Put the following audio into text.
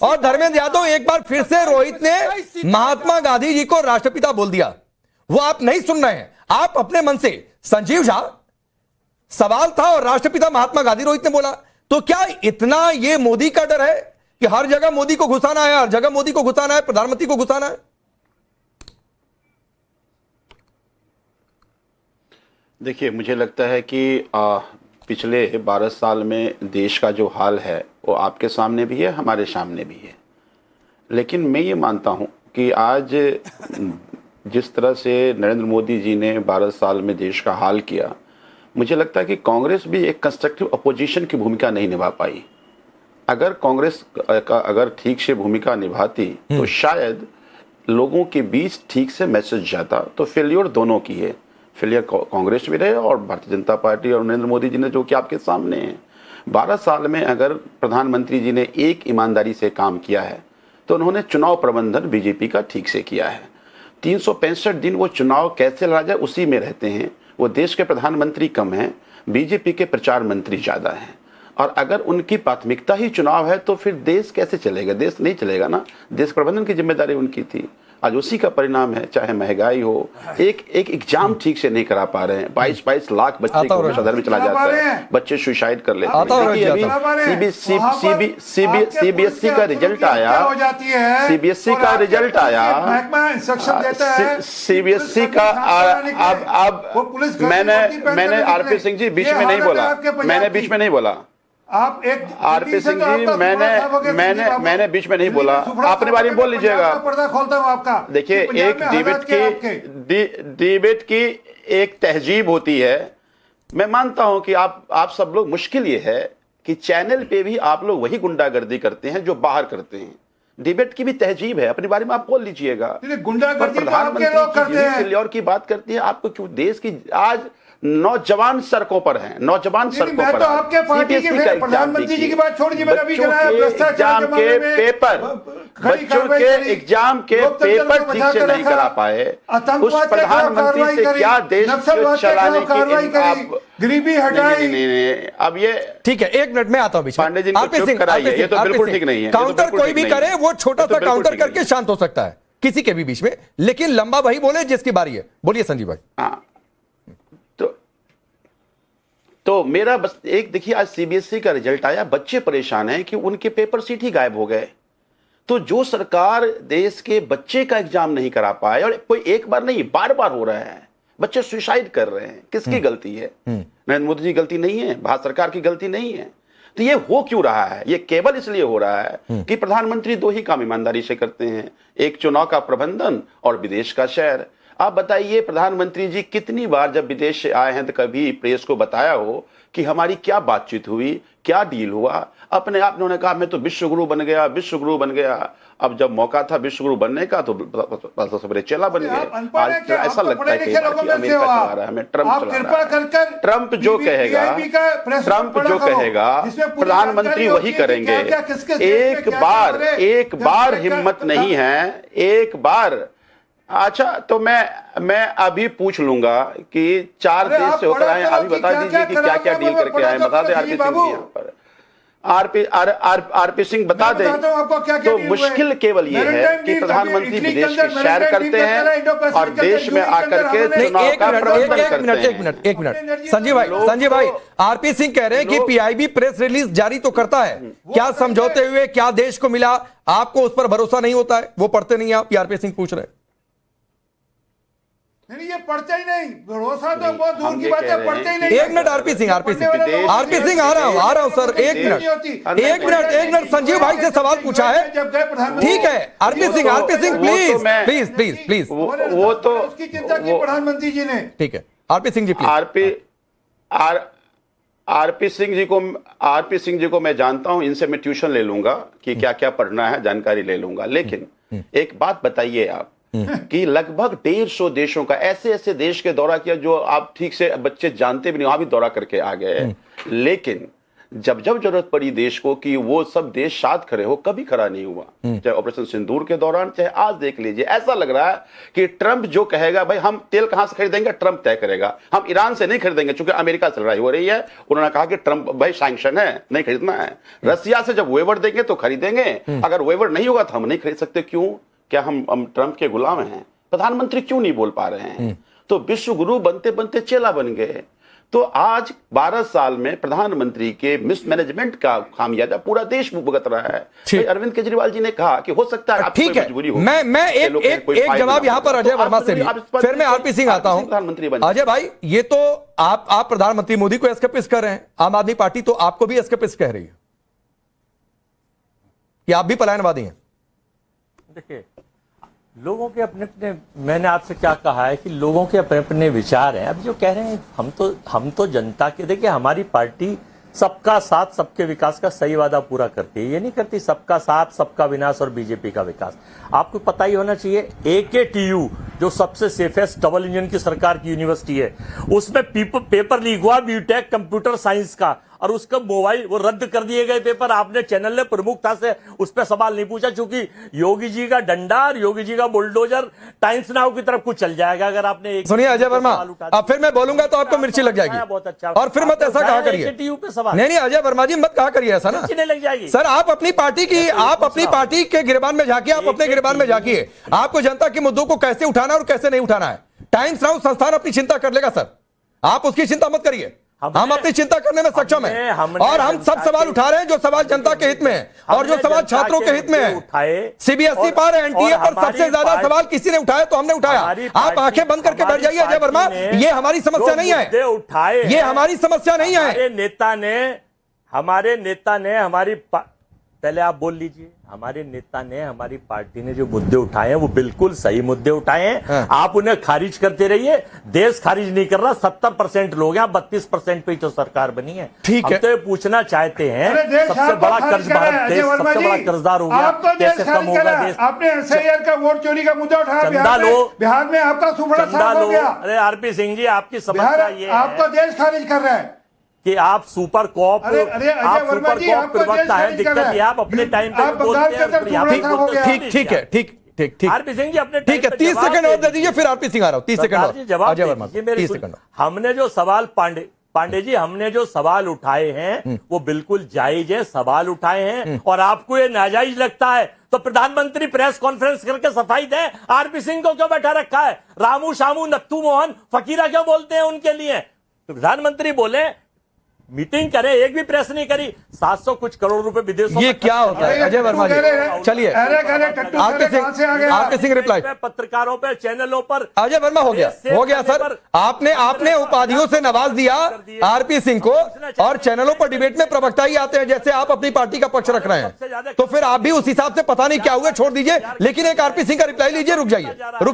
और धर्मेंद्र यादव एक बार फिर से रोहित ने महात्मा गांधी जी को राष्ट्रपिता बोल दिया। वो आप नहीं सुन रहे हैं, आप अपने मन से। संजीव झा, सवाल था और राष्ट्रपिता महात्मा गांधी रोहित ने बोला। तो क्या इतना ये मोदी का डर है कि हर जगह मोदी को घुसाना है, हर जगह मोदी को घुसाना है, प्रधानमंत्री को घुसाना है? देखिए, मुझे लगता है कि पिछले 12 साल में देश का जो हाल है वो आपके सामने भी है, हमारे सामने भी है। लेकिन मैं ये मानता हूँ कि आज जिस तरह से नरेंद्र मोदी जी ने 12 साल में देश का हाल किया, मुझे लगता है कि कांग्रेस भी एक कंस्ट्रक्टिव अपोजिशन की भूमिका नहीं निभा पाई। अगर कांग्रेस का अगर ठीक से भूमिका निभाती तो शायद लोगों के बीच ठीक से मैसेज जाता। तो फेलियर दोनों की है, फेलियर कांग्रेस भी रहे और भारतीय जनता पार्टी और नरेंद्र मोदी जी ने, जो कि आपके सामने है। 12 साल में अगर प्रधानमंत्री जी ने एक ईमानदारी से काम किया है तो उन्होंने चुनाव प्रबंधन बीजेपी का ठीक से किया है। 365 दिन वो चुनाव कैसे लड़ा जाए उसी में रहते हैं। वो देश के प्रधानमंत्री कम हैं, बीजेपी के प्रचार मंत्री ज़्यादा हैं। और अगर उनकी प्राथमिकता ही चुनाव है तो फिर देश कैसे चलेगा? देश नहीं चलेगा ना। देश प्रबंधन की जिम्मेदारी उनकी थी, आज उसी का परिणाम है। चाहे महंगाई हो, एक एग्जाम ठीक से नहीं करा पा रहे हैं। 22 लाख बच्चे को सदर में चला जाता है, बच्चे सुसाइड कर लेते हैं। सीबीएसई का रिजल्ट आया, सीबीएसई का रिजल्ट आया, सीबीएसई का। अब मैंने आरपी सिंह जी बीच में नहीं बोला, मैंने बीच में नहीं बोला। आप एक आरपी सिंह जी, मैंने बीच में नहीं बोला, अपने बारे में बोल लीजिएगा। पर्दा खोलता हूं आपका। देखिए, एक डिबेट की एक तहजीब होती है। मैं मानता हूं कि आप सब लोग, मुश्किल ये है कि चैनल पे भी आप लोग वही गुंडागर्दी करते हैं जो बाहर करते हैं। डिबेट की भी तहजीब है, अपने बारे में आप बोल लीजिएगा। गुंडागर्दी प्रधानमंत्री और की बात करती है, आपको क्यों देश की आज नौजवान सड़कों पर हैं, नौजवान सड़कों पर। तो आपके पार्टी के प्रधानमंत्री जी की बात छोड़ दीजिए, मैंने अभी कराया एग्जाम के पेपर, बच्चों के एग्जाम के पेपर ठीक से नहीं करा पाए। उस प्रधानमंत्री से क्या देश को चलाने की आप गरीबी हटाई? अब ये ठीक है, 1 मिनट में आता हूं। पांडे जी को चुप कराइए, ये तो बिल्कुल ठीक नहीं है। काउंटर कोई भी करे वो छोटा सा काउंटर करके शांत हो सकता है किसी के भी बीच में, लेकिन लंबा वही बोले जिसकी बारी है। बोलिए संजीव भाई। हाँ, तो मेरा बस एक, देखिए आज सीबीएसई का रिजल्ट आया, बच्चे परेशान हैं कि उनके पेपर सीट ही गायब हो गए। तो जो सरकार देश के बच्चे का एग्जाम नहीं करा पाए, और कोई एक बार नहीं बार बार हो रहा है, बच्चे सुसाइड कर रहे हैं, किसकी गलती है? नरेंद्र मोदी जी की गलती नहीं है, भारत सरकार की गलती नहीं है। तो ये हो क्यों रहा है? ये केवल इसलिए हो रहा है कि प्रधानमंत्री 2 ही काम ईमानदारी से करते हैं, एक चुनाव का प्रबंधन और विदेश का सैर। आप बताइए, प्रधानमंत्री जी कितनी बार जब विदेश से आए हैं तो कभी प्रेस को बताया हो कि हमारी क्या बातचीत हुई, क्या डील हुआ? अपने आप उन्होंने कहा मैं तो विश्वगुरु बन गया, विश्वगुरु बन गया। अब जब मौका था विश्वगुरु बनने का तो सबरे चेला बन गए। आज ऐसा लगता है कि अमेरिका चला रहा है, हमें ट्रंप चला रहा है। ट्रंप जो कहेगा प्रधानमंत्री वही करेंगे। एक बार हिम्मत नहीं है, एक बार। अच्छा, तो मैं अभी पूछ लूंगा कि 4 देश से होकर आए, अभी बता दीजिए कि क्या क्या डील करके आए, बता दें आरपी सिंह जी। यहाँ पर आरपी सिंह बता दें। तो मुश्किल केवल ये है कि प्रधानमंत्री विदेश की सैर करते हैं और देश में आकर के चुनाव का प्रबंधन करते हैं। एक मिनट संजीव भाई, आरपी सिंह कह रहे हैं कि पीआईबी प्रेस रिलीज जारी तो करता है, क्या समझौते हुए क्या देश को मिला, आपको उस पर भरोसा नहीं होता है? वो पढ़ते नहीं आप? आरपी सिंह पूछ रहे हैं। नहीं, ये पढ़ते ही नहीं, भरोसा तो बहुत दूर की बात है, पढ़ते ही नहीं। 1 मिनट आरपी सिंह आ रहा हूं सर, 1 मिनट संजीव भाई से सवाल पूछा है, ठीक है? RP Singh please. वो तो उसकी चिंता की प्रधानमंत्री जी ने, ठीक है? RP Singh ji please. RP Singh ji को मैं जानता हूं, इनसे मैं ट्यूशन ले लूंगा कि क्या क्या पढ़ना है, जानकारी ले लूंगा। लेकिन एक बात बताइए आप कि लगभग 150 देशों का, ऐसे देश के दौरा किया जो आप ठीक से बच्चे जानते भी नहीं, वहां भी दौरा करके आ गए। लेकिन जब जब जरूरत पड़ी देश को कि वो सब देश साथ खड़े हो, कभी खड़ा नहीं हुआ। चाहे ऑपरेशन सिंदूर के दौरान, चाहे आज देख लीजिए, ऐसा लग रहा है कि ट्रंप जो कहेगा, भाई हम तेल कहां से खरीदेंगे, ट्रंप तय करेगा। हम ईरान से नहीं खरीदेंगे क्योंकि अमेरिका से लड़ाई हो रही है। उन्होंने कहा कि ट्रंप भाई सैंक्शन है, नहीं खरीदना है। रसिया से जब वेवर देंगे तो खरीदेंगे, अगर वेवर नहीं होगा तो हम नहीं खरीद सकते। क्यों? क्या हम ट्रंप के गुलाम हैं? प्रधानमंत्री क्यों नहीं बोल पा रहे हैं? तो विश्व गुरु बनते बनते चेला बन गए। तो आज 12 साल में प्रधानमंत्री के मिसमैनेजमेंट का खामियाजा पूरा देश भुगत रहा है। भाई अरविंद केजरीवाल जी ने कहा कि हो सकता है आपकी ठीक कोई है, मजबूरी हो। मैं एक जवाब यहां पर अजय वर्मा से भी, फिर मैं आरपी सिंह आता हूं। प्रधानमंत्री अजय भाई, ये तो आप प्रधानमंत्री मोदी को एस्केपिस्ट कर रहे हैं, आम आदमी पार्टी तो आपको भी एस्केपिस्ट कह रही है कि आप भी पलायनवादी हैं। देखिए, लोगों के अपने अपने, मैंने आपसे क्या कहा है कि लोगों के अपने अपने विचार हैं। अब जो कह रहे हैं हम तो जनता के, देखिए हमारी पार्टी सबका साथ सबके विकास का सही वादा पूरा करती है। ये नहीं करती सबका साथ सबका विनाश और बीजेपी का विकास। आपको पता ही होना चाहिए, AKTU जो सबसे सेफेस्ट डबल इंजन की सरकार की यूनिवर्सिटी है, उसमें पेपर लीक हुआ बीटेक कंप्यूटर साइंस का, और उसका मोबाइल वो रद्द कर दिए गए पेपर। आपने चैनल ने प्रमुखता से उस पर सवाल नहीं पूछा, क्योंकि योगी जी का डंडा और योगी जी का बुलडोजर टाइम्स नाउ की तरफ कुछ चल जाएगा अगर आपने एक। सुनिए अजय वर्मा, अब फिर मैं बोलूंगा तो आपको मिर्ची लग जाएगी। बहुत अच्छा, और फिर मत ऐसा कहा करिए। नहीं अजय वर्मा जी, मत कहा करिए ऐसा ना, लग जाएगी। सर आप अपनी पार्टी के गिरबान में झांकिए, आप अपने गिरबान में झांकिए। आपको जनता के मुद्दों को कैसे उठाना और कैसे नहीं उठाना है, टाइम्स नाउ संस्थान अपनी चिंता कर लेगा सर, आप उसकी चिंता मत करिए। हम अपनी चिंता करने में सक्षम हैं और हम सब सवाल उठा रहे हैं जो सवाल जनता के हित में है और जो सवाल छात्रों के हित में है। CBSE पर, NTA पर सबसे ज्यादा सवाल किसी ने उठाया तो हमने उठाया। आप आंखें बंद करके बैठ जाइए अजय वर्मा, ये हमारी समस्या नहीं है, ये हमारी समस्या नहीं है। हमारे नेता ने हमारी, पहले आप बोल लीजिए, हमारे नेता ने, हमारी पार्टी ने जो मुद्दे उठाए हैं वो बिल्कुल सही मुद्दे उठाए हैं। आप उन्हें खारिज करते रहिए, देश खारिज नहीं कर रहा। 70% लोग हैं, 32% पे तो सरकार बनी है। ठीक है, हम तो ये पूछना चाहते हैं, सबसे बड़ा कर्ज भारत देश सबसे बड़ा कर्जदार हो गया, कैसे कम होगा देश? आपने SIR का वोट चोरी का मुद्दा उठाया, बिहार में आपका सुपड़ा साफ हो गया। अरे आरपी सिंह जी, आपकी समस्या ये है, आपका देश खारिज कर रहा है कि आप सुपर कॉप, आप सुपर कॉप प्रवक्ता है। दिक्कत ये आप अपने टाइम पे बोलते हैं। ठीक है, ठीक आरपी सिंह जी अपने, ठीक है, 30 सेकंड और दे दीजिए, फिर आरपी सिंह आ रहा हूं। 30 सेकंड और अजय वर्मा, 30 सेकंड। हमने जो सवाल पांडे जी, हमने जो सवाल उठाए हैं वो बिल्कुल जायज है, सवाल उठाए हैं, और आपको ये नाजायज लगता है तो प्रधानमंत्री प्रेस कॉन्फ्रेंस करके सफाई दें। आरपी सिंह को क्यों बैठा रखा है? रामू शामू नत्थू मोहन फकीरा क्यों बोलते हैं उनके लिए? तो प्रधानमंत्री बोले, मीटिंग करे, एक भी प्रेस नहीं करी। 700 कुछ करोड़ रुपए विदेशों, ये क्या होता है अजय वर्मा जी? चलिए आरपी सिंह रिप्लाई। पत्रकारों पे, चैनलों पर अजय वर्मा हो गया सर। आपने उपाधियों से नवाज दिया आरपी सिंह को, और चैनलों पर डिबेट में प्रवक्ता ही आते हैं जैसे आप अपनी पार्टी का पक्ष रख रहे हैं, तो फिर आप भी उस हिसाब से पता नहीं क्या हुआ, छोड़ दीजिए। लेकिन एक आरपी सिंह का रिप्लाई लीजिए, रुक जाइए।